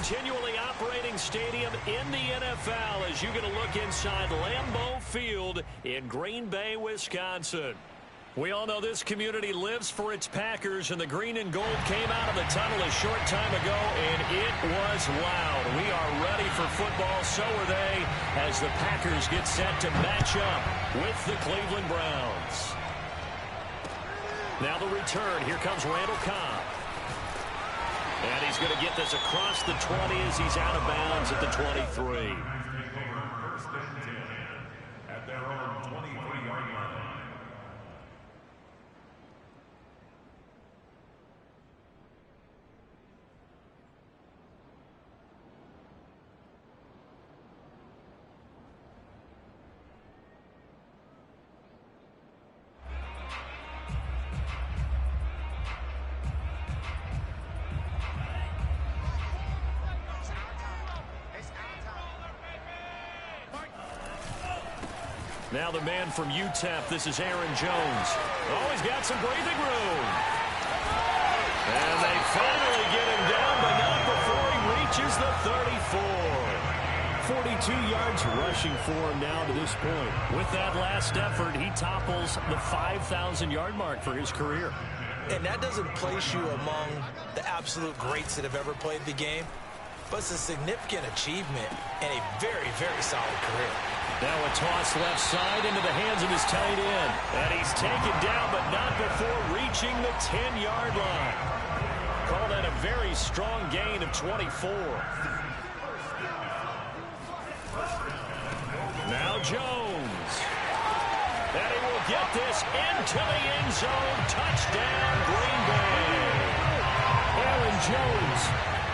continually operating stadium in the NFL as you get a look inside Lambeau Field in Green Bay, Wisconsin. We all know this community lives for its Packers, and the green and gold came out of the tunnel a short time ago, and it was loud. We are ready for football, so are they, as the Packers get set to match up with the Cleveland Browns. Now the return. Here comes Randall Cobb. And he's going to get this across the 20 as he's out of bounds at the 23. At their own 23-yard line. Now the man from UTEP, this is Aaron Jones. Oh, he's got some breathing room. And they finally get him down, but not before he reaches the 34. 42 yards rushing for him now to this point. With that last effort, he topples the 5,000-yard mark for his career. And that doesn't place you among the absolute greats that have ever played the game, but it's a significant achievement and a very, very solid career. Now a toss left side into the hands of his tight end. And he's taken down, but not before reaching the 10-yard line. Call that a very strong gain of 24. Now Jones. And he will get this into the end zone. Touchdown, Green Bay. Aaron Jones,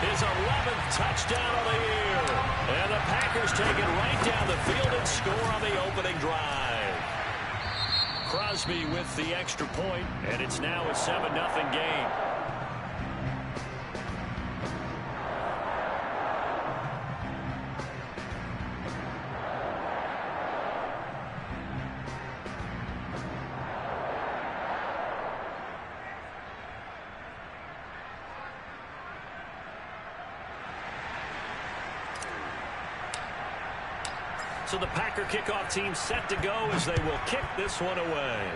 his 11th touchdown of the year. And the Packers take it right down the field and score on the opening drive. Crosby with the extra point, and it's now a 7-0 game. So the Packer kickoff team set to go as they will kick this one away.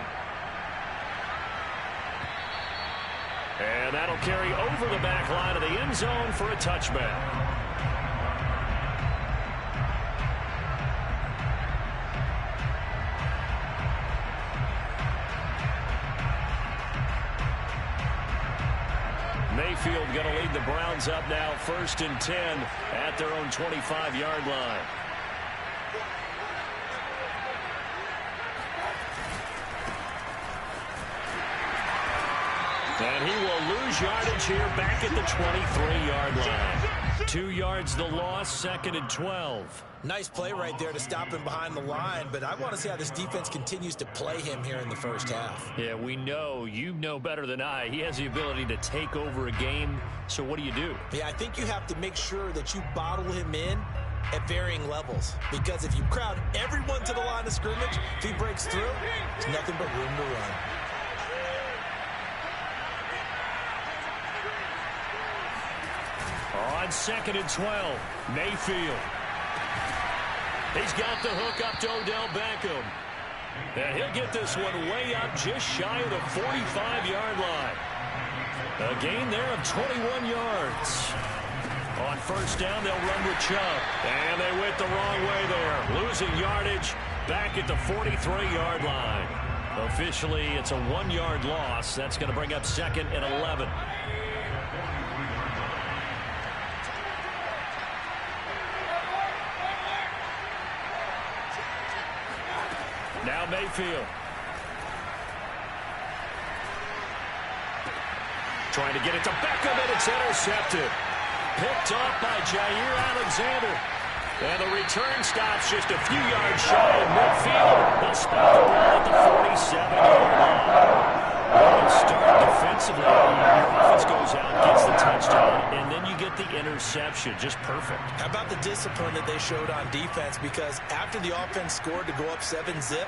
And that'll carry over the back line of the end zone for a touchback. Mayfield going to lead the Browns up now, 1st and 10 at their own 25-yard line. And he will lose yardage here back at the 23-yard line. 2 yards the loss, 2nd and 12. Nice play right there to stop him behind the line, but I want to see how this defense continues to play him here in the first half. Yeah, we know, you know better than I, he has the ability to take over a game, so what do you do? Yeah, I think you have to make sure that you bottle him in at varying levels, because if you crowd everyone to the line of scrimmage, if he breaks through, there's nothing but room to run. On 2nd and 12, Mayfield. He's got the hook up to Odell Beckham. And he'll get this one way up just shy of the 45-yard line. A gain there of 21 yards. On 1st down, they'll run with Chubb. And they went the wrong way there. Losing yardage back at the 43-yard line. Officially, it's a 1-yard loss. That's going to bring up 2nd and 11. Now Mayfield. Trying to get it to Beckham, and it's intercepted. Picked off by Jair Alexander. And the return stops just a few yards shy of midfield. They'll spot the ball at the 47-yard line. Well, start defensively. Your offense goes out, gets the touchdown, and then you get the interception. Just perfect. How about the discipline that they showed on defense? Because after the offense scored to go up 7-zip,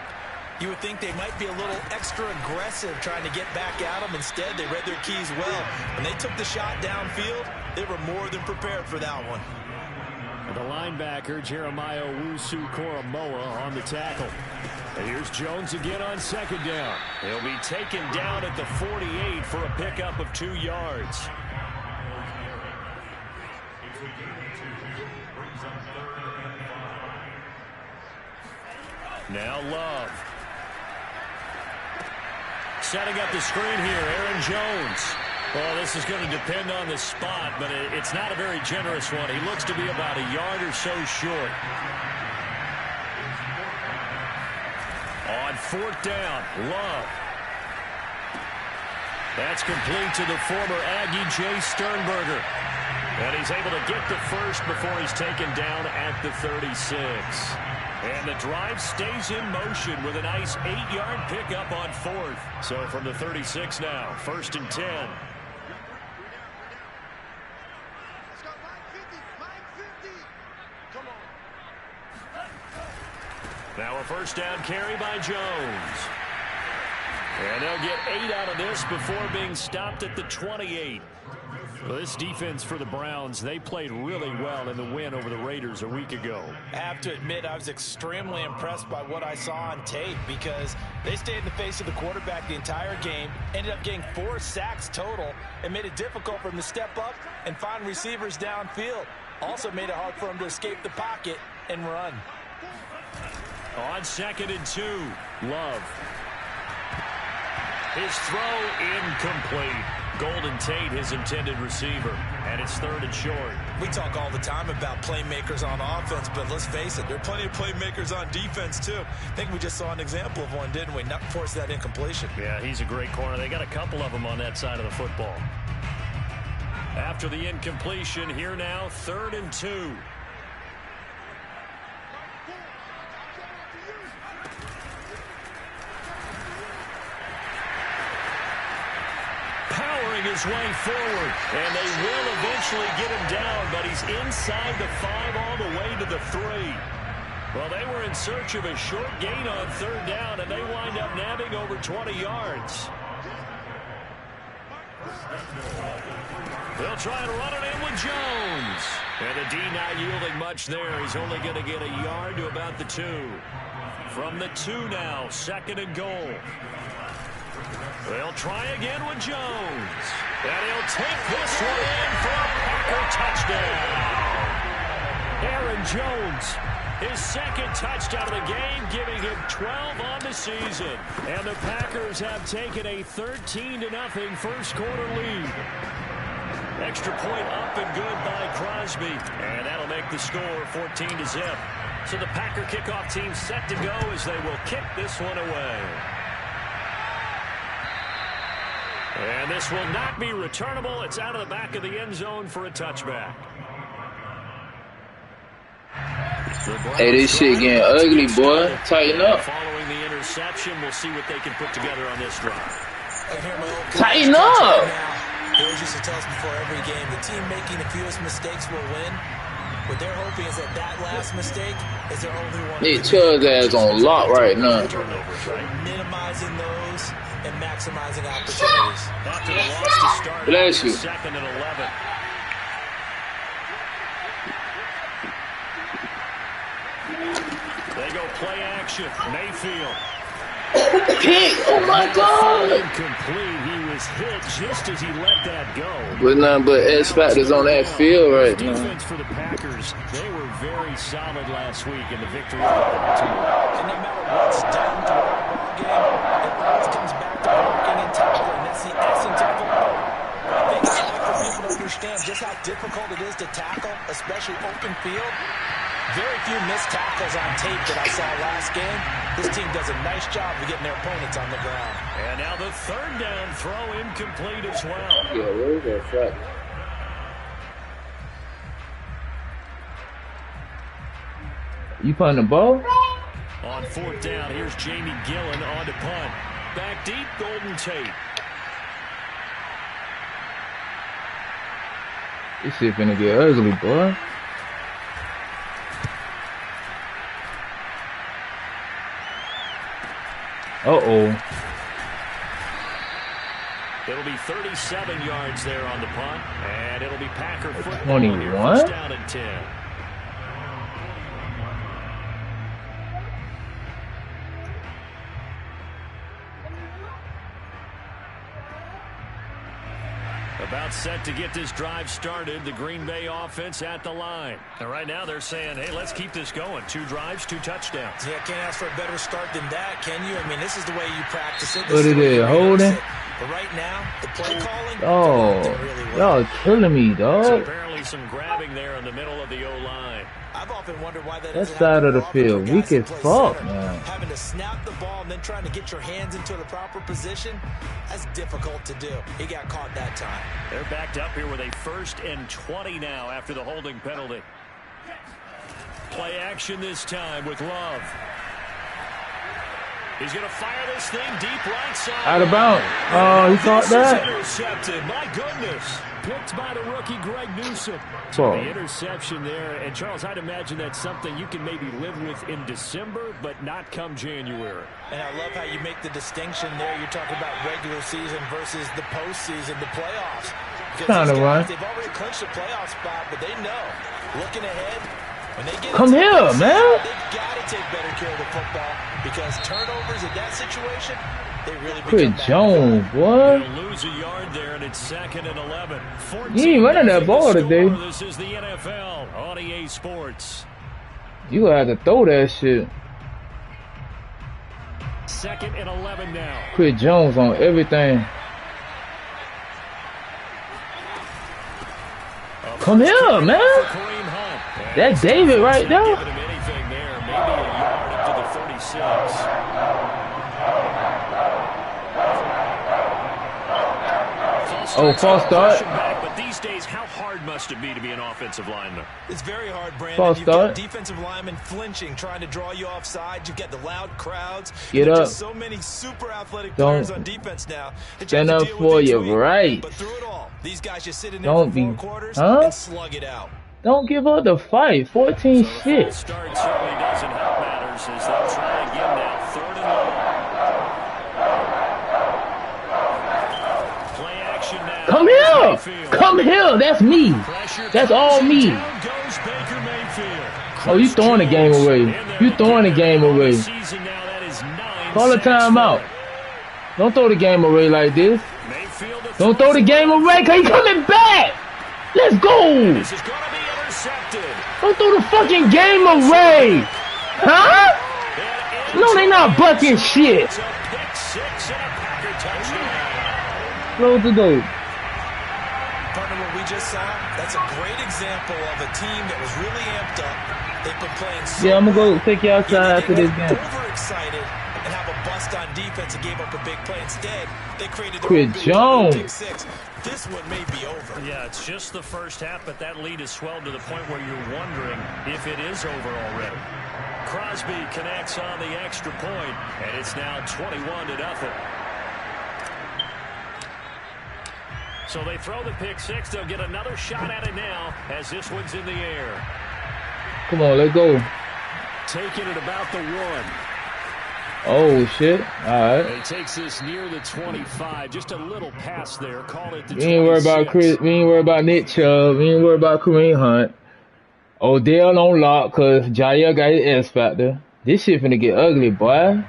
you would think they might be a little extra aggressive trying to get back at them. Instead, they read their keys well. When they took the shot downfield, They were more than prepared for that one. The linebacker, Jeremiah Owusu-Koramoah, on the tackle. And here's Jones again on second down. He'll be taken down at the 48 for a pickup of 2 yards. Now Love. Setting up the screen here, Aaron Jones. Well, this is going to depend on the spot, but it's not a very generous one. He looks to be about a yard or so short. On fourth down, Love. That's complete to the former Aggie, Jay Sternberger. And he's able to get the first before he's taken down at the 36. And the drive stays in motion with a nice 8-yard pickup on fourth. So from the 36 now, 1st and 10. Now a first down carry by Jones. And they'll get 8 out of this before being stopped at the 28. Well, this defense for the Browns, they played really well in the win over the Raiders a week ago. I have to admit, I was extremely impressed by what I saw on tape because they stayed in the face of the quarterback the entire game, ended up getting 4 sacks total, and made it difficult for him to step up and find receivers downfield. Also made it hard for him to escape the pocket and run. On 2nd and 2, Love. His throw incomplete. Golden Tate, his intended receiver, and it's 3rd and short. We talk all the time about playmakers on offense, but let's face it, there are plenty of playmakers on defense, too. I think we just saw an example of one, didn't we? Not force that incompletion. Yeah, he's a great corner. They got a couple of them on that side of the football. After the incompletion, here now, 3rd and 2. His way forward, and they will eventually get him down, but he's inside the 5 all the way to the 3. Well, they were in search of a short gain on 3rd down, and they wind up nabbing over 20 yards. They'll try and run it in with Jones. And the D not yielding much there. He's only going to get a yard to about the 2. From the 2 now, 2nd and goal. They'll try again with Jones. And he'll take this one in for a Packer touchdown. Aaron Jones, his 2nd touchdown of the game, giving him 12 on the season. And the Packers have taken a 13-0 first quarter lead. Extra point up and good by Crosby. And that'll make the score 14-0. So the Packer kickoff team set to go as they will kick this one away. And this will not be returnable. It's out of the back of the end zone for a touchback. Hey, this shit getting ugly, boy. Tighten up. Following the interception, we'll see what they can put together on this drive. Tighten up. Coach used to tell us before every game, the team making the fewest mistakes will win. What they're hoping is that last mistake is their only one. Hey, Chubb's ass on lock right now. Minimizing those and maximizing opportunities. After the loss to start, bless you. 2nd and 11. They go play action. Mayfield. Kick! Oh my God! Incomplete. He was hit just as he let that go. But nothing but X factors on that field right now. Defense for the Packers, they were very solid last week in the victory over Baltimore. And no matter what's done throughout the game, it always comes back to blocking and tackling. That's the essence of football. I think it's like for people to understand just how difficult it is to tackle, especially open field. Very few missed tackles on tape that I saw last game. This team does a nice job of getting their opponents on the ground. And now the 3rd down throw incomplete as well. Yeah, where's that flat? You punting the ball? On 4th down, here's Jamie Gillen on to punt. Back deep, Golden Tate. This shit finna get ugly, boy. It'll be 37 yards there on the punt, and it'll be Packer football 21? here, first down and 10. About set to get this drive started, the Green Bay offense at the line. And right now they're saying, hey, let's keep this going. 2 drives, 2 touchdowns. Yeah, can't ask for a better start than that, can you? I mean, this is the way you practice it. What is it, holding? But right now, the play calling, Oh, really y'all killing me, So dog. apparently some grabbing there in the middle of the O-line. I've often wondered why that That doesn't side happen of the more often field, for weak guys as that play fuck, center. man. Having to snap the ball and then trying to get your hands into the proper position, that's difficult to do. He got caught that time. They're backed up here with a 1st and 20 now after the holding penalty. Play action this time with Love. He's going to fire this thing deep right side. Out of bounds. Oh, he caught This that? is intercepted. My goodness. Picked by the rookie Greg Newsome. So, The interception there. And, Charles, I'd imagine that's something you can maybe live with in December, but not come January. And I love how you make the distinction there. You're talking about regular season versus the postseason, the playoffs. Because Kinda these guys, right. they've already clinched a playoff spot, but they know, looking ahead, when they get Come into here, the man. season, they've got to take better care of the football because turnovers in that situation, they really Chris become Jones, boy. They'll lose a yard there, and it's 2nd and 11. You ain't running that ball today. This is the NFL on EA Sports. You gonna have to throw that shit. 2nd and 11 now. Chris Jones on everything. Come here, man. Kareem Hunt. That's David right there. Giving him anything there, maybe a yard up to the 36. False start. But these days, how hard must it be to be an offensive lineman? It's very hard, Brandon. False You've got start. defensive linemen flinching, trying to draw you offside. You've got the loud crowds. Get There's up. just so many super athletic Don't players on defense now. that you stand have to up deal for with each your week. rights. But through it all, these guys just sit in there Don't for be, 4 quarters huh? and slug it out. Don't give up the fight. 14 So the shit. false start certainly doesn't help matters as they'll try again now. 3rd and long. Play action now. Come here. Mayfield. Come here. That's me. Pressure That's comes all and me. down goes Baker Mayfield. Oh, you throwing the game away. In there You throwing the game on the away. season now, that is 9 Call a sacks timeout. for him. Don't throw the game away like this. Mayfield to Don't throw the game away because he's coming back. Let's go. This is going to be intercepted. Don't throw the fucking game away. Huh? And No, they not bucking shit. it's a pick 6 and a Packer touchdown. Close the door. Partner, what we just saw, that's a great example of a team that was really amped up. They've been playing so Yeah, I'm going to go take you well. outside after They this got game. overexcited and have a bust on defense and gave up a big play. Instead, they created their Chris own big Jones. pick 6. This one may be over. Yeah, it's just the first half, but that lead has swelled to the point where you're wondering if it is over already. Crosby connects on the extra point, and it's now 21-0. So they throw the pick 6. They'll get another shot at it now as this one's in the air. Come on, let's go. Taking it about the 1. Oh, shit. All right. He takes this near the 25. Just a little pass there. Call it the 26. We ain't worried about Chris. We ain't worried about Nick Chubb. We ain't worried about Kareem Hunt. Odell on lock because Jair got his X factor. This shit finna get ugly, boy.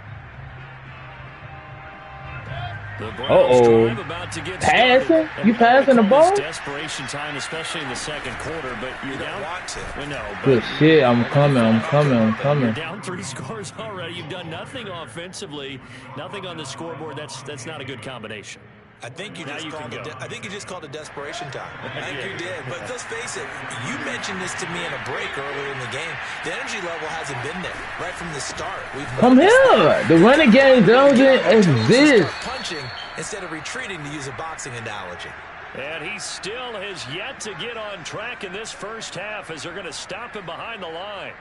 The Browns Uh-oh. drive about to get Passing? started. And You we don't passing the call this ball? Desperation time, especially in the second quarter, but you're You don't down. want to. Well, no, but Good shit. I'm coming. I'm coming. I'm you're coming. down 3 scores already. You've done nothing offensively, nothing on the scoreboard. That's not a good combination. I think you Now just you called can it. go. I think you just called it desperation time. I think Yeah. you did. But let's face it. You mentioned this to me in a break earlier in the game. The energy level hasn't been there right from the start. We've Come noticed here. that. The running game doesn't exist. Start punching instead of retreating, to use a boxing analogy. And he still has yet to get on track in this first half as they're going to stop him behind the line.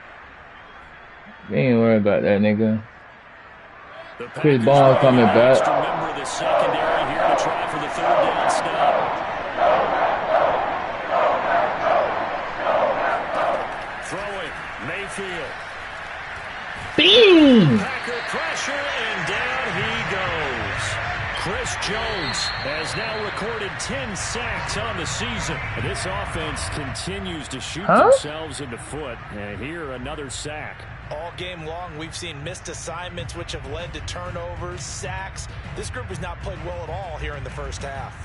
We ain't worried about that, nigga. The Chris Packers Ball are coming an back. extra member of the secondary here to try for the 3rd down stop. Throwing, Mayfield. Bing! Packer pressure, and down he goes. Chris Jones has now recorded 10 sacks on the season. And this offense continues to shoot themselves in the foot. And here, another sack. All game long, we've seen missed assignments, which have led to turnovers, sacks. This group has not played well at all here in the first half.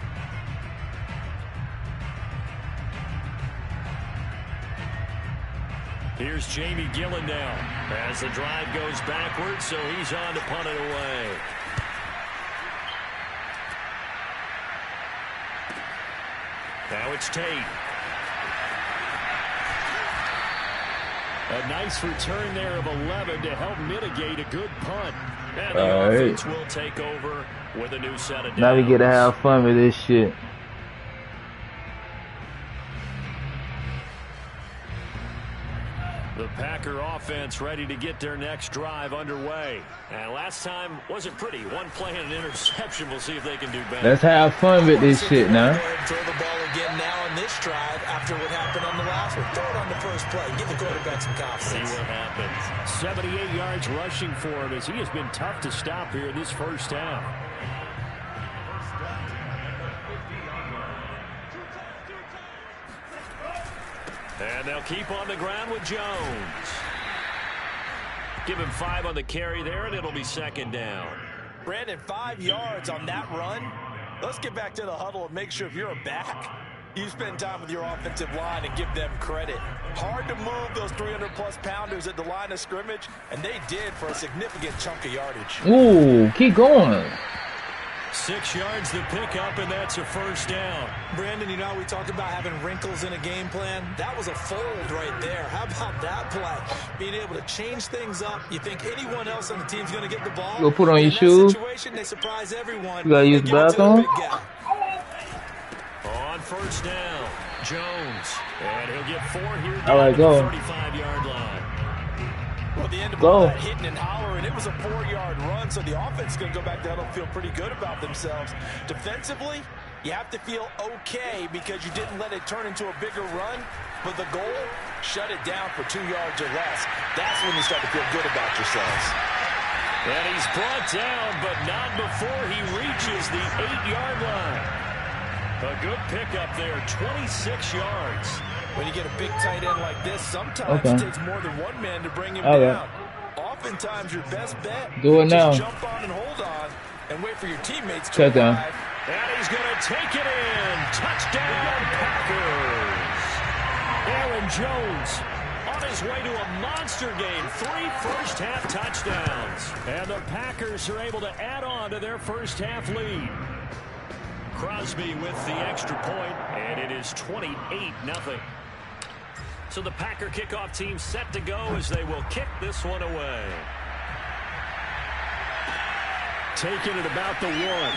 Here's Jamie Gillen now as the drive goes backwards, so he's on to punt it away. Now it's Tate. A nice return there of 11 to help mitigate a good punt. And the offense will take over with a new set of downs. Now we get to have fun with this shit. The Packer offense ready to get their next drive underway. And last time wasn't pretty. One play and an interception. We'll see if they can do better. Let's have fun with this shit now. Go ahead and throw the ball again now on this drive after what happened on the last one. Throw it on the first play. Give the quarterback some confidence. See what happens. 78 yards rushing for him as he has been tough to stop here in this first half. And they'll keep on the ground with Jones. Give him 5 on the carry there, and it'll be second down. Brandon, 5 yards on that run. Let's get back to the huddle and make sure if you're a back, you spend time with your offensive line and give them credit. Hard to move those 300-plus pounders at the line of scrimmage, and they did for a significant chunk of yardage. Ooh, keep going. 6 yards to pick up, and that's a first down. Brandon, you know, we talked about having wrinkles in a game plan. That was a fold right there. How about that play? Being able to change things up. You think anyone else on the team's going to get the ball? Go put on your in shoes. that situation, they surprise everyone. You gotta use the bathroom. On first down, Jones. And he'll get 4 here All right, down go. to the 35-yard line. Well, the end of Go. all that hitting and hollering, it was a 4-yard run, so the offense is going to go back down and feel pretty good about themselves. Defensively, you have to feel okay because you didn't let it turn into a bigger run, but the goal, shut it down for 2 yards or less. That's when you start to feel good about yourselves. And he's brought down, but not before he reaches the 8-yard line. A good pickup there, 26 yards. When you get a big tight end like this, sometimes it takes more than one man to bring him Okay. down. Oftentimes, your best bet Do it is now. just jump on and hold on and wait for your teammates to Touchdown. arrive. And he's going to take it in. Touchdown, Packers. Aaron Jones on his way to a monster game. 3 first-half touchdowns. And the Packers are able to add on to their first-half lead. Crosby with the extra point, and it is 28-0. So the Packer kickoff team set to go as they will kick this one away. Taking it about the 1.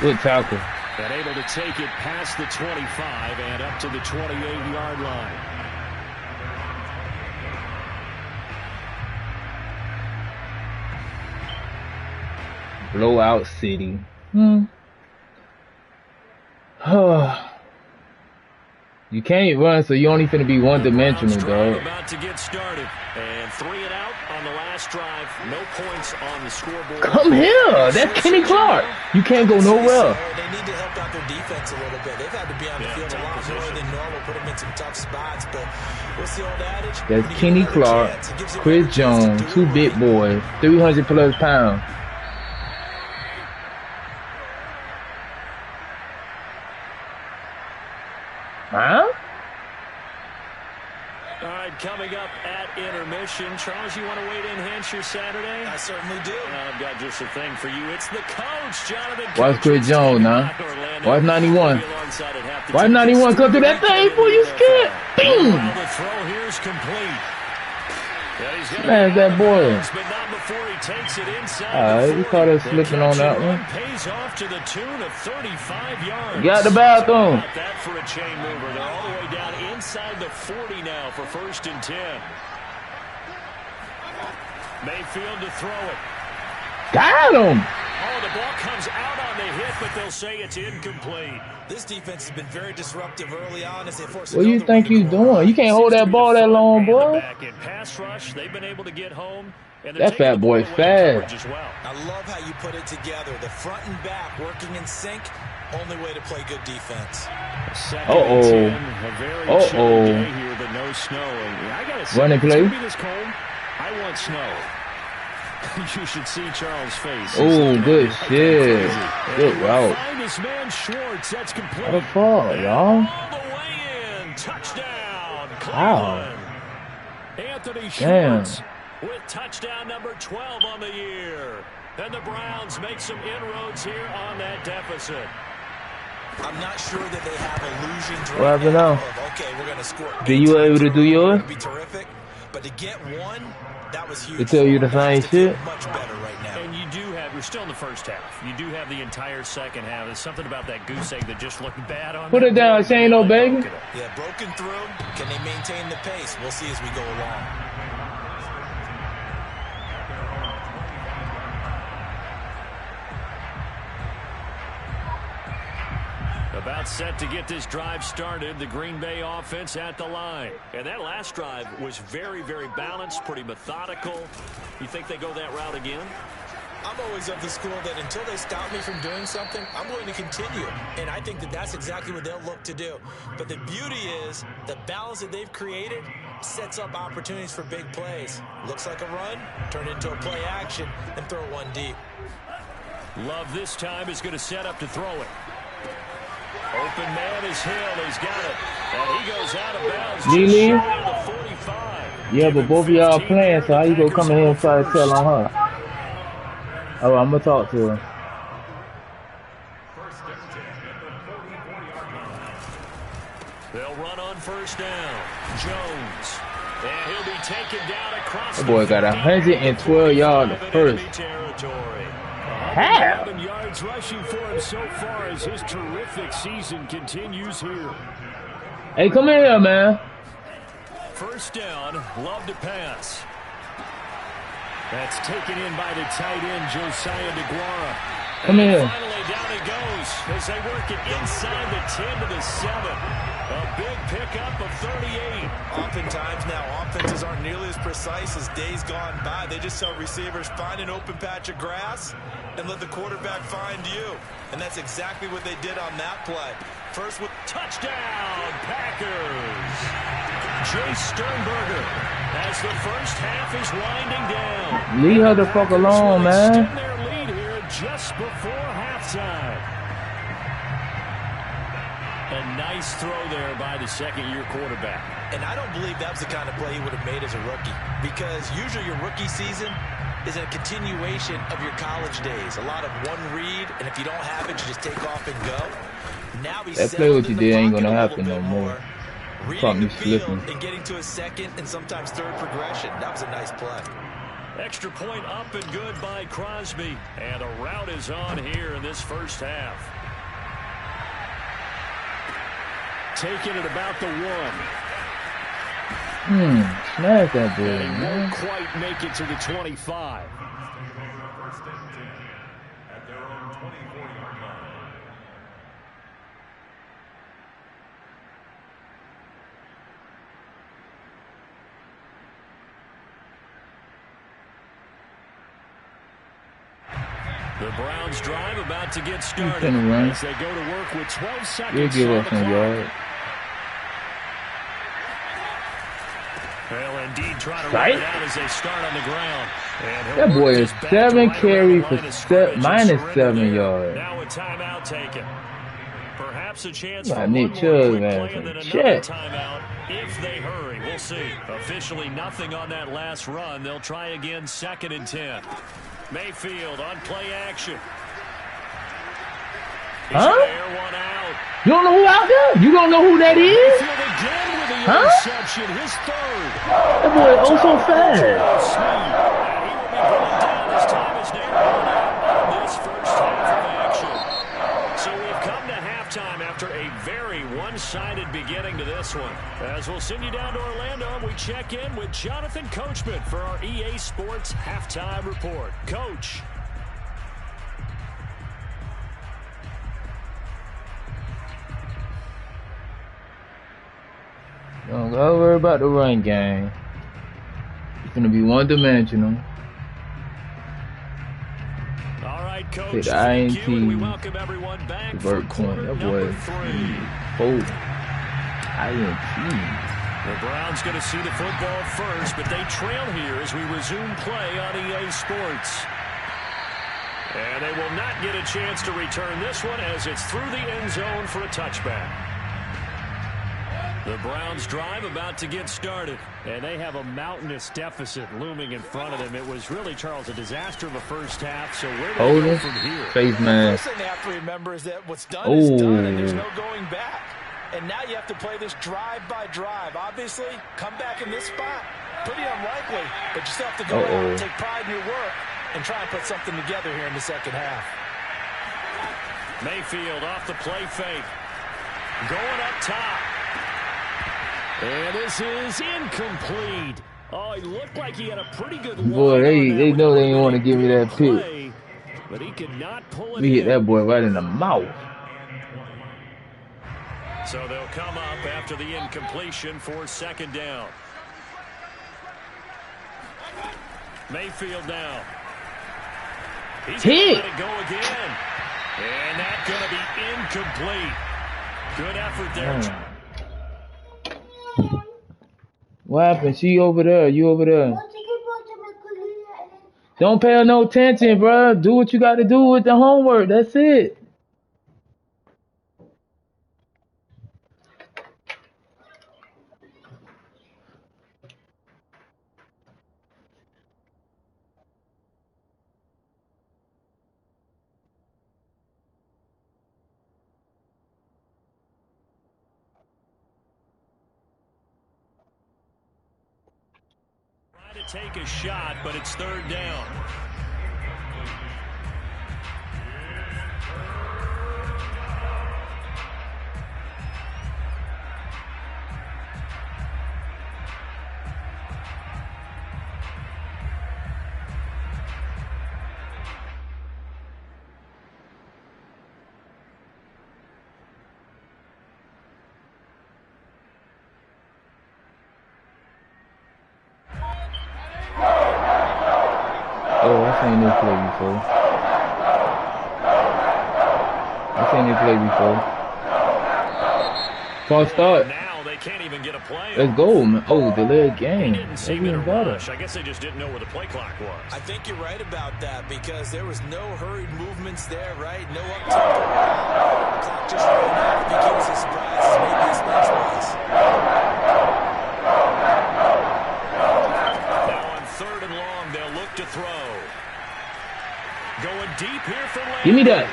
Good tackle. And able to take it past the 25 and up to the 28-yard line. Blowout city. You can't run, so you only finna be one-dimensional, dog. About to get started, and 3 and out on the last drive. No points on the scoreboard. Come here, that's Kenny Clark. You can't go nowhere. They need to help out their defense a little bit. They've had to be on the field a lot more than normal, put them in some tough spots. But what's the old adage? That's Kenny Clark, Chris Jones, 2 big boys, 300+ pounds. Huh? All right, coming up at intermission. Charles, you want to weigh in Hampshire Saturday? I certainly do. I've got just a thing for you. It's the coach, Jonathan. Watch Chris Jones now. Watch 91. Watch 91 come through that thing before you scared. Boom! The throw here is complete. Man, that boy. But not before he takes it inside. Alright, we caught us slipping on that one. Pays off to the tune of 35 yards. Got the bathroom. Not that for a chain mover. They're all the way down inside the 40 now for 1st and 10. Mayfield to throw it. Got him. Oh, the ball comes out on the hit, but they'll say it's incomplete. This defense has been very disruptive early on as they force. What do you think you doing? You can't hold that ball that long, boy. Back in pass rush, they've been able to get home. And they're That taking fat the boy ball away in coverage fast. as well. I love how you put it together. The front and back working in sync. Only way to play good defense. Second and 10. A very chilly day here, but no snow. And I gotta say, Running if it's play. gonna be this cold, I want snow. You should see Charles' face. Oh, good shit. Good route. Find his man Schwartz. That's complete. What the fuck, And y'all? all the way in. Touchdown, Wow. Cleveland. Anthony Damn. Schwartz with touchdown number 12 on the year. And the Browns make some inroads here on that deficit. I'm not sure that they have illusions What right happened now now? of, okay, we're going to score. Do you able to do yours? It'd be terrific. But to get one, that was huge. They tell you the for them. same It has to feel shit? much better right now. And you do have, you're still in the first half. You do have the entire second half. There's something about that goose egg that just looked bad on Put that it down, board. Shane, Really baby. broke it up. Yeah, broken through. Can they maintain the pace? We'll see as we go along. About set to get this drive started, the Green Bay offense at the line. And that last drive was very, very balanced, pretty methodical. You think they go that route again? I'm always of the school that until they stop me from doing something, I'm going to continue. And I think that that's exactly what they'll look to do. But the beauty is the balance that they've created sets up opportunities for big plays. Looks like a run, turn it into a play action, and throw one deep. Love this time is going to set up to throw it. Open man is Hill. He's got it. And he goes out of bounds. just Lily? shy of the 45. Yeah, but both of y'all 15 playing, so how you gonna Packers come in here and have try to first. tell on her? Oh, I'm gonna talk to her. They'll run on first down. Jones. And he'll be taken down across That boy got 112 yards the first territory. half. 11 yards rushing for him so far as his terrific season continues here. Hey, come in here, man. First down, Love to pass. That's taken in by the tight end, Josiah DeGuara. Come in here. Finally, down it goes as they work it inside the 10 to the 7. A big pickup of 38. Oftentimes now, offenses aren't nearly as precise as days gone by. They just tell receivers, find an open patch of grass and let the quarterback find you. And that's exactly what they did on that play. First with Touchdown, Packers. Jay Sternberger as the first half is winding down. Leave her the fuck alone, man. Extend their lead here just before halftime. A nice throw there by the second-year quarterback. And I don't believe that was the kind of play he would have made as a rookie. Because usually your rookie season is a continuation of your college days. A lot of one read, and if you don't have it, you just take off and go. Now he's That play what you settled in the did ain't pocket gonna a happen little no bit more. Reading Caught me the field slipping. and getting to his second and sometimes third progression. That was a nice play. Extra point up and good by Crosby. And a route is on here in this first half. Taking it about the 1. Smash that boy, They man. won't quite make it to the 25. First and 10 at their own 24-yard line. The Browns drive about to get started finna run. as they go to work with 12 You'll seconds give on us the some clock. yards. They'll indeed try to Right? run it out as they start on the ground. And he'll That boy work is this back 7 right carry around the for line of scrimmage and minus surrender 7 there. yards. Now a timeout taken. Perhaps a chance I for need one more Chubb, quick man, play some and then another shit. timeout if they hurry. We'll see. Officially nothing on that last run. They'll try again 2nd and 10. Mayfield on play action. He's Huh? gonna air one out. You don't know who out there? You don't know who that is? Mayfield again with the Huh? interception. His third. That boy oh so fast. Smith. And he will be brought down as time is now run out on this first half of action. So we've come to halftime after a very one-sided beginning to this one. As we'll send you down to Orlando, we check in with Jonathan Coachman for our EA Sports Halftime Report. Coach. Don't go worry about the run game. It's gonna be one-dimensional. Coach the thank you, and we INT welcome everyone back for convert point. quarter That number boy 3. oh INT. The Browns going to see the football first, but they trail here as we resume play on EA Sports. And they will not get a chance to return this one as it's through the end zone for a touchback. The Browns drive about to get started. And they have a mountainous deficit looming in front of them. It was really, Charles, a disaster of a first half. So where do they go from here? Face The man. first thing they have to remember is that what's done is done, and there's no going back. And now you have to play this drive by drive. Obviously, come back in this spot, pretty unlikely, but you still have to go out and take pride in your work and try and put something together here in the second half. Mayfield off the play fake. Going up top. And this is incomplete. Oh, he looked like he had a pretty good line. Boy, they know they didn't want to give me that pick. Play, but he could not pull it We hit in. that boy right in the mouth. So they'll come up after the incompletion for second down. Mayfield now. He's going to let it go again. And that's going to be incomplete. Good effort there. What happened? She over there. You over there. Don't pay her no attention, bro. Do what you got to do with the homework. That's it. Trying to take a shot, but it's third down. Oh, I seen this play before. False start. Now they can't even get a play. Let's go, man. Oh, delayed game. Didn't That's seem in a even better. rush. I guess they just didn't know where the play clock was. I think you're right about that because there was no hurried movements there, right? No up-tempo. The clock just ran out. I think he was as surprised as maybe his bench was. Now on third and long, they'll look to throw. Going deep here for Lamb. Give me that.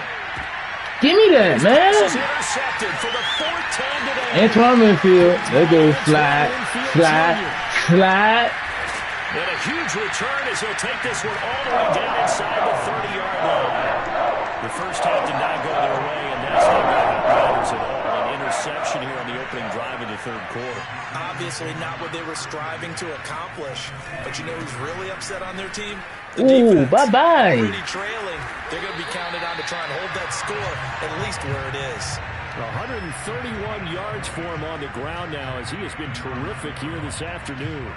Give me that, man. This is intercepted for the fourth time today. Antoine Winfield. Let's go. Slide. Slide. Slide. And a huge return as he'll take this one all the way down inside the 30-yard line. The first half did not go their way, and that's not going to help matters at all. An interception here on the opening drive of the third quarter. Obviously not what they were striving to accomplish. But you know who's really upset on their team? The Ooh, defense. bye-bye. Already trailing. They're going to be counted on to try and hold that score at least where it is. 131 yards for him on the ground now as he has been terrific here this afternoon.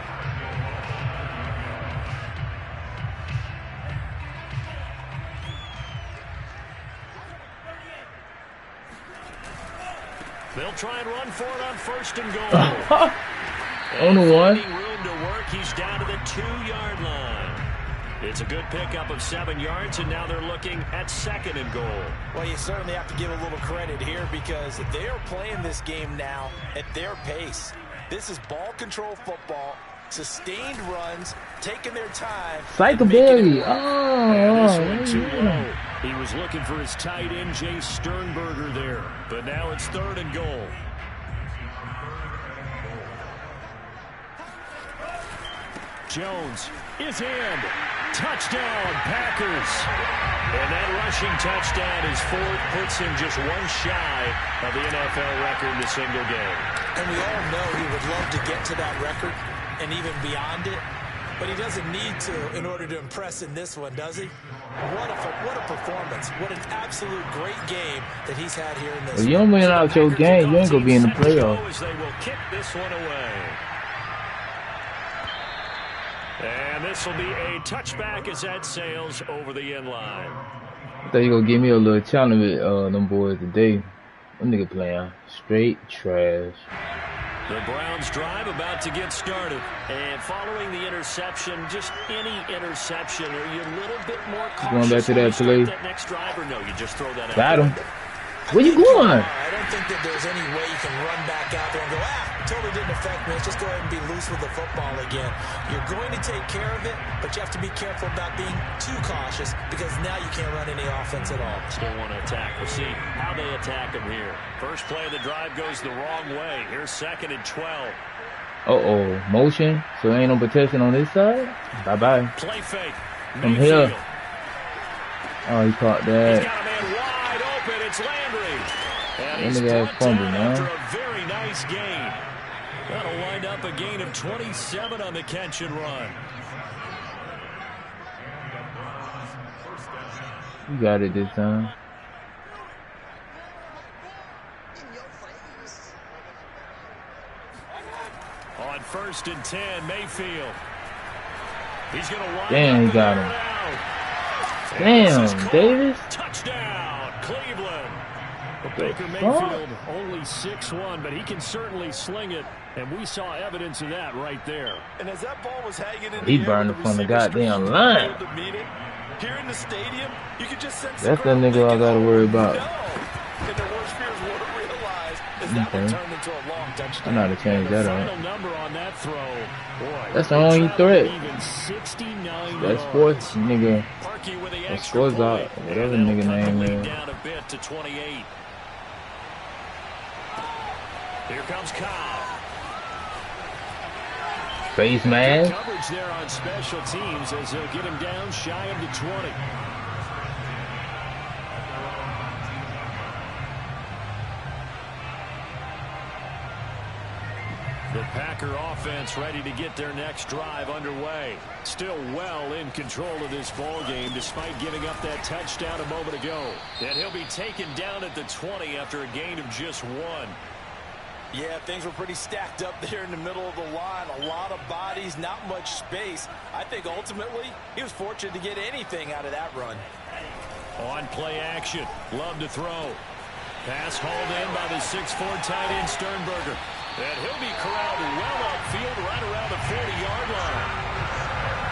They'll try and run for it on first and goal. On the one. Finding room to work, he's down to the 2-yard line. It's a good pickup of 7 yards, and now they're looking at second and goal. Well, you certainly have to give a little credit here because they are playing this game now at their pace. This is ball control football, sustained runs, taking their time. Psychobilly. And this one too Oh. low. He was looking for his tight end, Jay Sternberger, there. But now it's third and goal. Jones is in. Touchdown, Packers. And that rushing touchdown is fourth, puts him just one shy of the NFL record in a single game. And we all know he would love to get to that record and even beyond it. But he doesn't need to in order to impress in this one, does he? What a performance. What an absolute great game that he's had here in this If you don't win out your game, you ain't going to be in the playoffs. As they will kick this one away. And this will be a touchback as that sails over the end line. thought you gonna give me a little challenge with them boys today. Them nigga playing straight trash. The Browns drive about to get started. And following the interception, just any interception, are you a little bit more cautious going back to that play? that next drive, or no, you just throw that out? Got him. Where you going? I don't think that there's any way you can run back out there and go, it totally didn't affect me. Let's just go ahead and be loose with the football again. You're going to take care of it, but you have to be careful about being too cautious because now you can't run any offense at all. Still want to attack. We'll see how they attack him here. First play of the drive goes the wrong way. Here's 2nd and 12. Uh-oh. Motion. So ain't no protection on this side? Bye-bye. Play fake. From here. Oh, he caught that. He's got a man wide open. It's Landry. And he's That nigga brought had fumble, down man. after a very nice gain. That'll wind up a gain of 27 on the catch and run. You got it this time. On 1st and 10, Mayfield. He's going to wind Damn, he up got and him. out. Damn, This is caught. Davis. Touchdown, Cleveland. But The Baker fuck? Mayfield only 6'1", but he can certainly sling it, and we saw evidence of that right there. And as that ball was hanging in He the air burned with it from the receiver goddamn screen line. to meet it, here in the stadium, you could just sense That's the that crowd nigga I thinking, gotta worry about. No. And their worst fears wouldn't realize is that one Okay. turned into a long I touchdown. know how to change The that final up. number on that throw, boy, That's the they only traveled threat. even 69 That's yards. sports, nigga. Parkey with the That extra scores point, out, whatever and nigga they'll cut the name lead is. down a bit to 28. Here comes Kyle. Face Good man. coverage there on special teams as they'll get him down shy of the 20. The Packer offense ready to get their next drive underway. Still well in control of this ball game despite giving up that touchdown a moment ago. And he'll be taken down at the 20 after a gain of just 1. Yeah, things were pretty stacked up there in the middle of the line. A lot of bodies, not much space. I think ultimately he was fortunate to get anything out of that run. On play action, Love to throw. Pass hauled in by the 6'4" tight end Sternberger. And he'll be corralled well upfield right around the 40-yard line.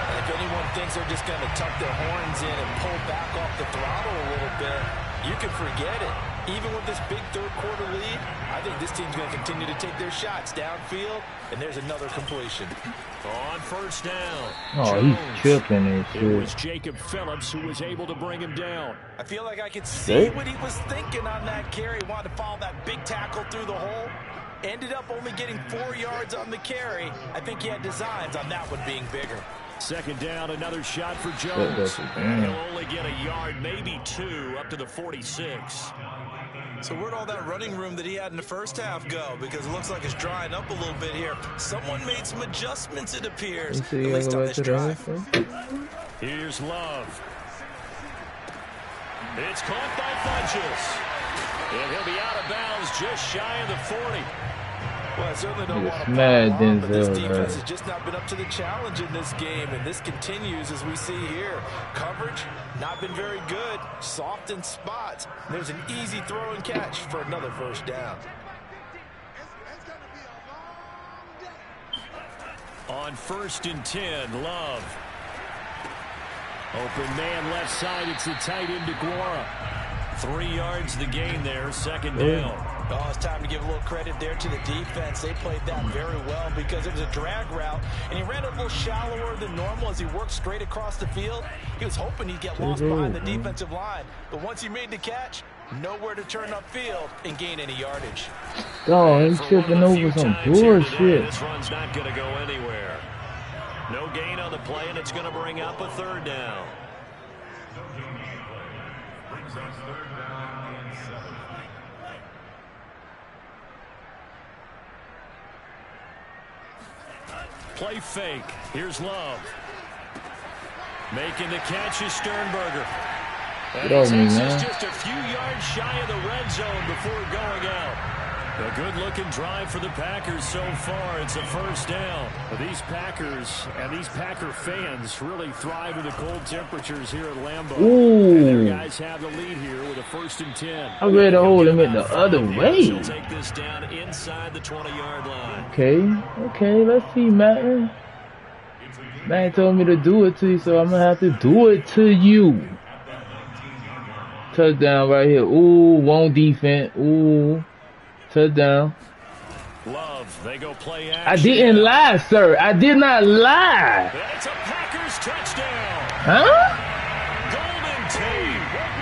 And if anyone thinks they're just going to tuck their horns in and pull back off the throttle a little bit, you can forget it. Even with this big third-quarter lead, I think this team's going to continue to take their shots downfield, and there's another completion. On 1st down. Oh, Jones. he's tripping and It was shit. Jacob Phillips who was able to bring him down. I feel like I could see Hey. what he was thinking on that carry. He wanted to follow that big tackle through the hole. Ended up only getting 4 yards on the carry. I think he had designs on that one being bigger. 2nd down, another shot for That Jones. does it, And damn. he'll only get a yard, maybe 2, up to the 46. So where'd all that running room that he had in the first half go? Because it looks like it's drying up a little bit here. Someone made some adjustments, it appears, You at see you least go on back this to the drive. NFL? Here's Love. It's caught by Funchess. And he'll be out of bounds just shy of the 40. Well, I certainly don't Nigga want to smacked pile on, but this Denzel, defense man. has just not been up to the challenge in this game, and this continues as we see here. Coverage, not been very good, soft in spots. There's an easy throw and catch for another first down. On 1st and 10, Love. Open man left side. It's the tight end DeGuara. 3 yards the gain there, 2nd down. Oh, it's time to give a little credit there to the defense. They played that very well because it was a drag route, and he ran it a little shallower than normal as he worked straight across the field. He was hoping he'd get lost behind the defensive line, but once he made the catch, nowhere to turn upfield and gain any yardage. Oh, he's For one tripping of the few over some times here today, bullshit. This run's not going to go anywhere. No gain on the play, and it's going to bring up a 3rd down. Brings us 3rd down and 7. Play fake. Here's Love. Making the catch is Sternberger. And Get over me, he takes man. us just a few yards shy of the red zone before going out. A good-looking drive for the Packers so far. It's a first down. These Packers and these Packer fans really thrive in the cold temperatures here at Lambeau. Ooh. And their guys have the lead here with a 1st and 10. I read the hole him the other way. He'll take this down inside the 20-yard line. Okay, let's see, Matt. Man told me to do it to you, so I'm gonna have to do it to you. Touchdown right here. Ooh, one defense. Ooh, touchdown. Love, they go play action. I didn't lie, sir. I did not lie. It's a Packers touchdown. Huh? Golden Tate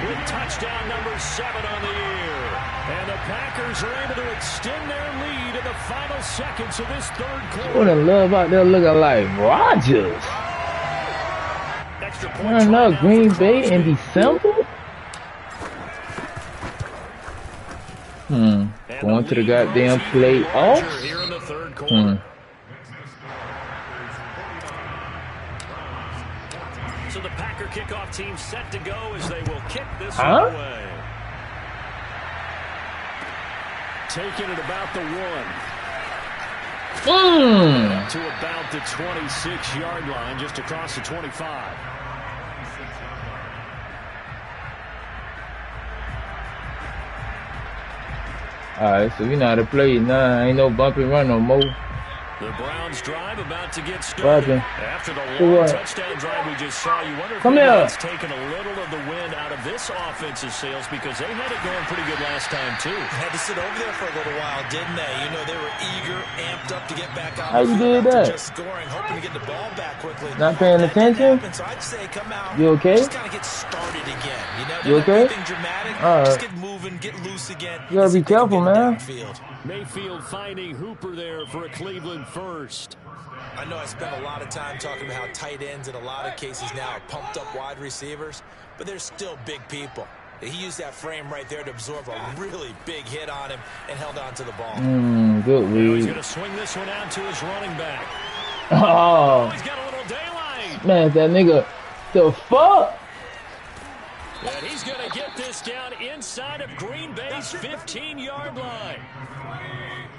with touchdown number 7 on the year. And the Packers are able to extend their lead in the final seconds of this third quarter. What a love out there looking like Rodgers. Extra Turn up Green Bay in December? Going to the goddamn playoffs? Here in the third quarter. So the Packer kickoff team set to go as they will kick this one away. Taking it about the 1. To about the 26-yard line, just across the 25. Alright, so we know how to play it now. Ain't no bump and run no more. The Browns drive about to get started. After the long touchdown drive we just saw, you wonder if it's taken a little of the wind out of this offense's sails because they had it going pretty good last time too. Had to sit over there for a little while, didn't they? You know, they were eager, amped up to get back out. How you did that? Just scoring, hoping to get the ball back quickly. Not paying attention? So I'd say come out. You okay? Just gotta get started again. You know, you okay? Nothing dramatic. Just get moving, get loose again. You gotta be careful, man. Mayfield finding Hooper there for a Cleveland first. I know I spent a lot of time talking about how tight ends in a lot of cases now are pumped up wide receivers, but they're still big people. He used that frame right there to absorb a really big hit on him and held on to the ball. Good read. He's going to swing this one out to his running back. Oh, he's got a little daylight. Man, that nigga, the fuck? And he's going to get this down inside of Green Bay's 15-yard line.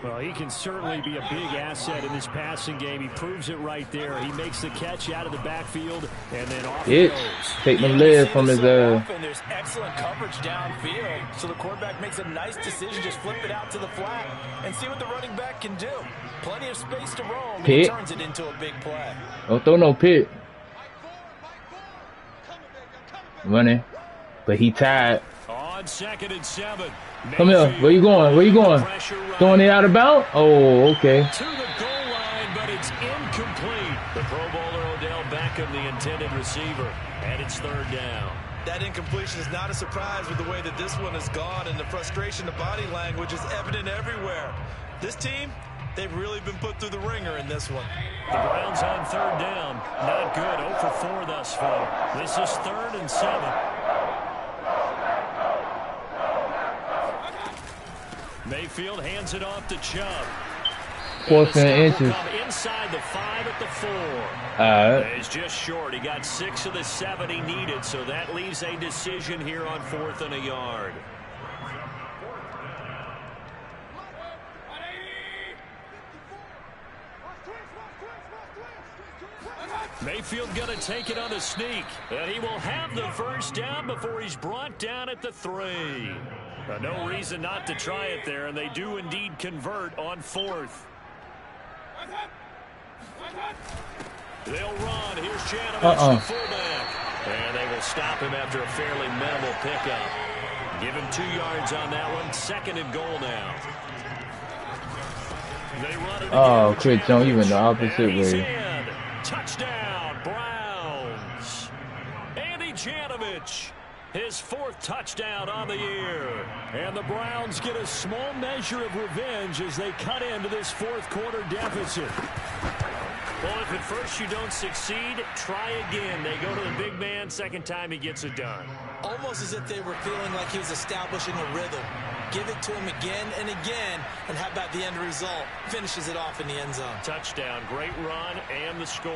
Well, he can certainly be a big asset in this passing game. He proves it right there. He makes the catch out of the backfield, and then off he goes. Take them legs from his And there's excellent coverage downfield, so the quarterback makes a nice decision. Just flip it out to the flat and see what the running back can do. Plenty of space to roam, and he turns it into a big play. Don't throw no pick. Running. But he tied. On 2nd and 7. Come here. Where you going? Where you going? Throwing it out of bounds? Oh, okay. To the goal line, but it's incomplete. The Pro Bowler Odell Beckham, the intended receiver, and it's 3rd down. That incompletion is not a surprise with the way that this one has gone, and the frustration, the body language is evident everywhere. This team, they've really been put through the ringer in this one. The Browns on 3rd down. Not good. 0 for 4 thus far. This is 3rd and 7. Mayfield hands it off to Chubb. 4th and inches. Inside the 5 at the 4. It's just short. He got 6 of the 7 he needed, so that leaves a decision here on 4th and a yard. Mayfield going to take it on the sneak, and he will have the 1st down before he's brought down at the 3. No reason not to try it there, and they do indeed convert on 4th. They'll run. Here's Janovich, the fullback. And they will stop him after a fairly minimal pickup. Give him 2 yards on that one. 2nd and goal now. They run it again. Chris Jones, you went the opposite way. Touchdown, Browns. Andy Janovich, his 4th touchdown on the year. And the Browns get a small measure of revenge as they cut into this 4th quarter deficit. Well, if at first you don't succeed, try again. They go to the big man. 2nd time he gets it done. Almost as if they were feeling like he was establishing a rhythm. Give it to him again and again. And how about the end result? Finishes it off in the end zone. Touchdown. Great run and the score.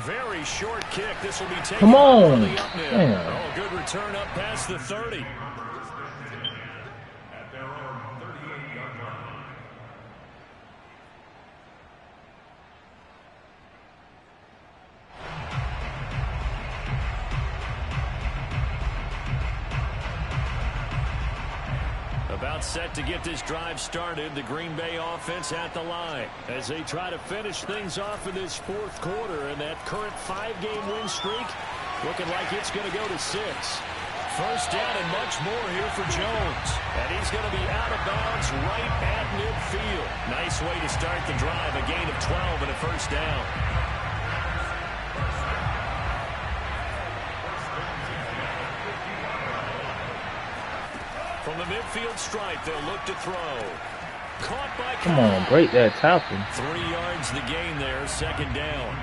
Very short kick. This will be taken. Come on. Oh, good return up past the 30. About set to get this drive started. The Green Bay offense at the line as they try to finish things off in this fourth quarter. And that current 5-game win streak looking like it's going to go to 6. First down and much more here for Jones. And he's going to be out of bounds right at midfield. Nice way to start the drive. A gain of 12 and a first down. From the midfield stripe, they'll look to throw. Caught by Cobb. Come on, break that tackle. 3 yards the gain there, second down.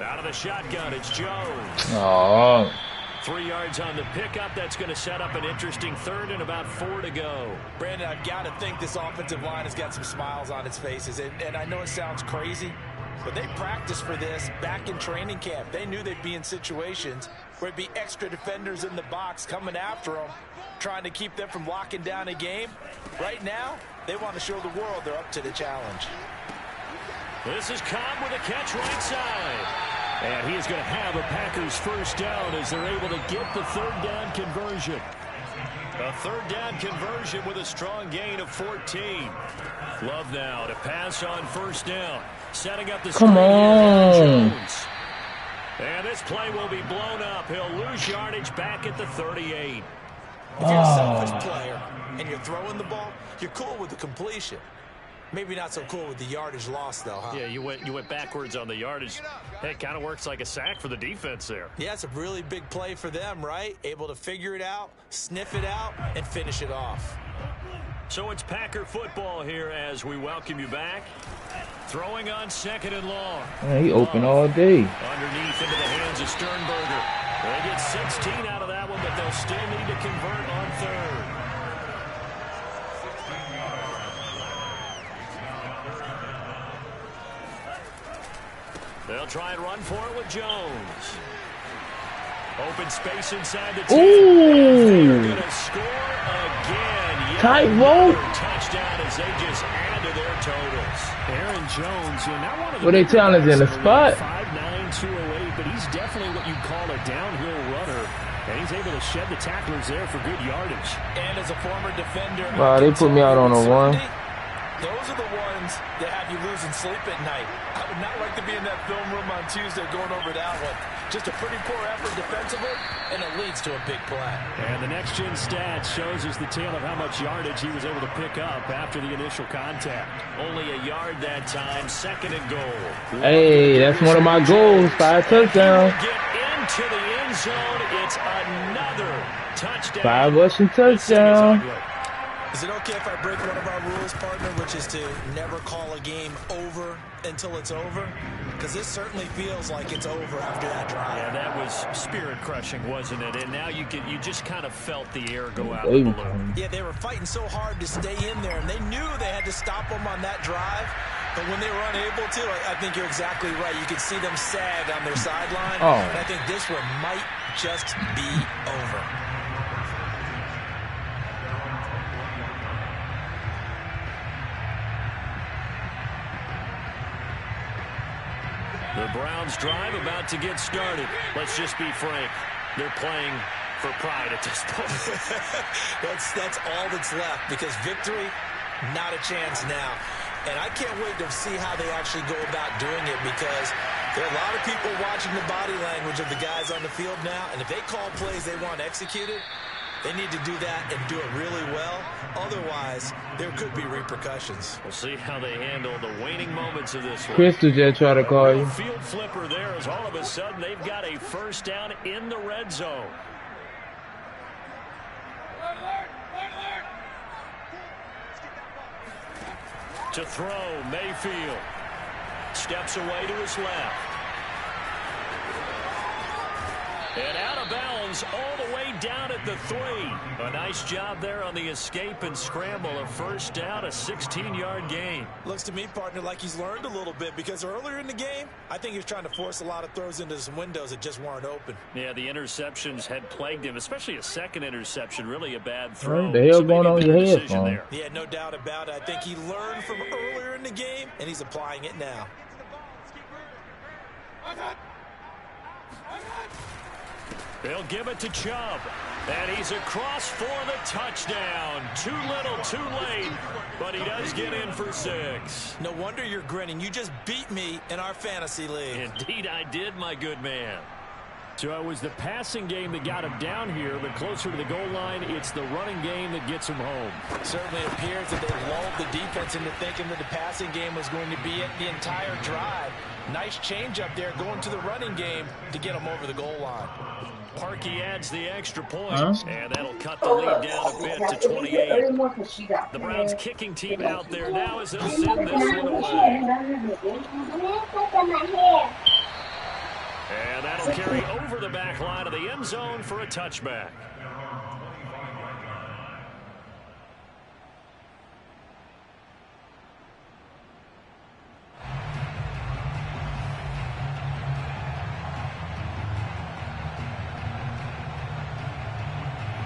Out of the shotgun, it's Jones. Oh. 3 yards on the pickup. That's going to set up an interesting third and about 4 to go. Brandon, I've got to think this offensive line has got some smiles on its faces. And I know it sounds crazy, but they practiced for this back in training camp. They knew they'd be in situations where it'd be extra defenders in the box coming after them, trying to keep them from locking down a game. Right now, they want to show the world they're up to the challenge. This is Cobb with a catch right side. And he is going to have a Packers first down as they're able to get the third down conversion. A third down conversion with a strong gain of 14. Love now to pass on first down. Setting up the Come on. Jones. And this play will be blown up. He'll lose yardage back at the 38. If you're a selfish player and you're throwing the ball, you're cool with the completion. Maybe not so cool with the yardage loss, though, huh? Yeah, you went backwards on the yardage. Hey, it kind of works like a sack for the defense there. Yeah, it's a really big play for them, right? Able to figure it out, sniff it out, and finish it off. So it's Packer football here as we welcome you back. Throwing on second and long. Man, he open all day. Underneath into the hands of Sternberger. They get 16 out of that one, but they'll still need to convert on third. They'll try and run for it with Jones. Open space inside the 10. Ooh. They're going to score again. Tight roll. Touchdown as they just add to their totals. Aaron Jones, not one of the What they challenging the spot? 5'9", 208, but he's definitely what you call a downhill runner. And he's able to shed the tacklers there for good yardage. And as a former defender, Wow, they put me out on a one. Those are the ones that have you losing sleep at night. I would not like to be in that film room on Tuesday going over that one. Just a pretty poor effort defensively, and it leads to a big play. And the next-gen stats shows us the tale of how much yardage he was able to pick up after the initial contact. Only a yard that time, second and goal. Hey, that's one of my goals. 5 touchdowns. Get into the end zone. It's another touchdown. 5 rushing touchdowns. Is it okay if I break one of our rules, partner, which is to never call a game over until it's over? Because this certainly feels like it's over after that drive. Yeah, that was spirit-crushing, wasn't it? And now you just kind of felt the air go out of the balloon. Yeah, they were fighting so hard to stay in there, and they knew they had to stop them on that drive. But when they were unable to, I think you're exactly right. You could see them sag on their sideline. Oh. And I think this one might just be over. The Browns drive about to get started. Let's just be frank. They're playing for pride at this point. That's all that's left, because victory, not a chance now. And I can't wait to see how they actually go about doing it, because there are a lot of people watching the body language of the guys on the field now. And if they call plays they want executed, they need to do that and do it really well. Otherwise, there could be repercussions. We'll see how they handle the waning moments of this one. Crystal just tried to call you. Field flipper there as all of a sudden they've got a first down in the red zone. To throw, Mayfield. Steps away to his left. And out of bounds all the way down at the 3. A nice job there on the escape and scramble. A first down, a 16-yard gain. Looks to me, partner, like he's learned a little bit, because earlier in the game, I think he was trying to force a lot of throws into some windows that just weren't open. Yeah, the interceptions had plagued him, especially a second interception. Really a bad throw. What the hell going on with your headphones? Yeah, no doubt about it. I think he learned from earlier in the game, and he's applying it now. They'll give it to Chubb. And he's across for the touchdown. Too little, too late. But he does get in for 6. No wonder you're grinning. You just beat me in our fantasy league. Indeed I did, my good man. So it was the passing game that got him down here, but closer to the goal line, it's the running game that gets him home. Certainly appears that they lulled the defense into thinking that the passing game was going to be it the entire drive. Nice change up there going to the running game to get him over the goal line. Parkey adds the extra point, and that'll cut the lead down a bit to 28. The Browns kicking team out there now as they'll send this one away. And that'll carry over the back line of the end zone for a touchback.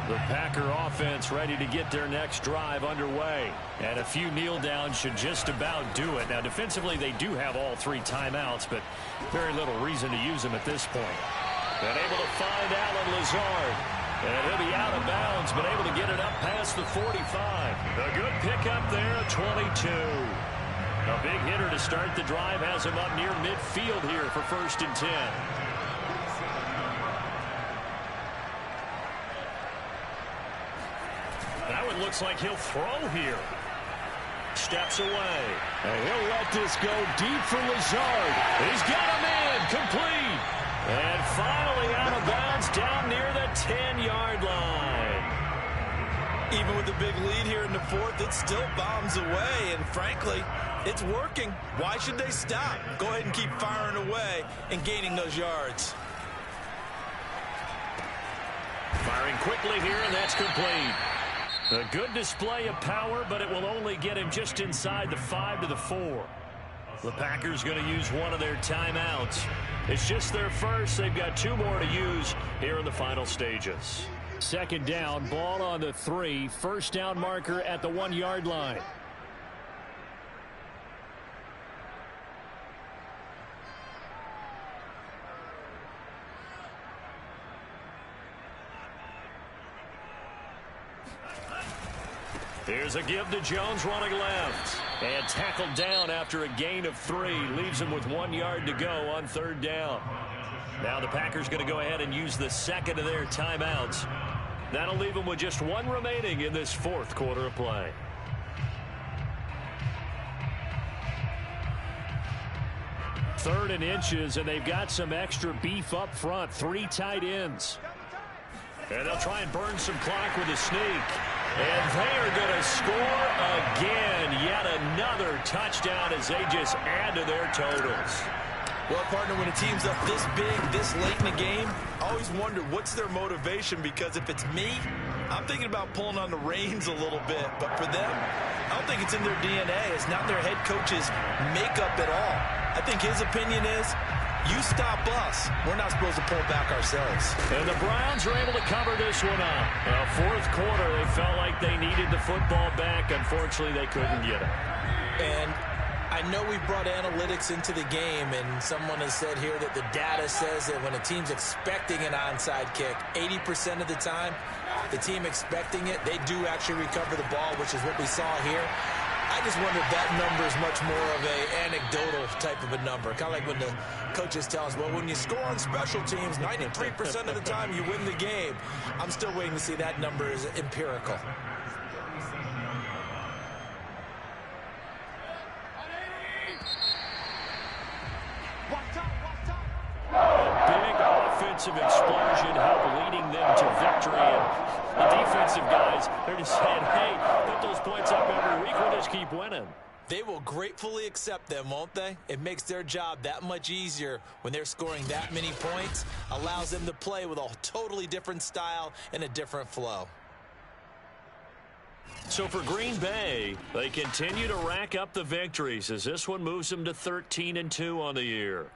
The Packer offense ready to get their next drive underway. And a few kneel downs should just about do it. Now, defensively, they do have all 3 timeouts, but very little reason to use them at this point. And able to find Allen Lazard. And he'll be out of bounds, but able to get it up past the 45. A good pickup there at 22. A big hitter to start the drive has him up near midfield here for 1st and 10. Now it looks like he'll throw here. Steps away. And he'll let this go deep for Lazard. He's got him in. Complete. And finally out of bounds down near the 10-yard line. Even with the big lead here in the 4th, it still bombs away. And frankly, it's working. Why should they stop? Go ahead and keep firing away and gaining those yards. Firing quickly here, and that's complete. A good display of power, but it will only get him just inside the 5 to the 4. The Packers going to use one of their timeouts. It's just their first. They've got 2 more to use here in the final stages. 2nd down, ball on the 3. 1st down marker at the 1-yard line. Here's a give to Jones running left. And tackled down after a gain of 3. Leaves him with 1 yard to go on 3rd down. Now the Packers going to go ahead and use the 2nd of their timeouts. That'll leave them with just 1 remaining in this 4th quarter of play. Third and inches, and they've got some extra beef up front. 3 tight ends. And they'll try and burn some clock with a sneak. And they are going to score again. Yet another touchdown as they just add to their totals. Well, partner, when a team's up this big, this late in the game, I always wonder what's their motivation, because if it's me, I'm thinking about pulling on the reins a little bit. But for them, I don't think it's in their DNA. It's not their head coach's makeup at all. I think his opinion is, you stop us. We're not supposed to pull back ourselves. And the Browns are able to cover this one up. 4th quarter, they felt like they needed the football back. Unfortunately, they couldn't get it. And I know we brought analytics into the game, and someone has said here that the data says that when a team's expecting an onside kick, 80% of the time, the team expecting it, they do actually recover the ball, which is what we saw here. I just wonder if that number is much more of an anecdotal type of a number. Kind of like when the coaches tell us, well, when you score on special teams, 93% of the time you win the game. I'm still waiting to see that number is empirical. Big offensive explosion helped leading them to victory. And the defensive guys, they're just saying, hey, put those points up every week. We'll just keep winning. They will gratefully accept them, won't they? It makes their job that much easier when they're scoring that many points. Allows them to play with a totally different style and a different flow. So for Green Bay, they continue to rack up the victories as this one moves them to 13-2 on the year.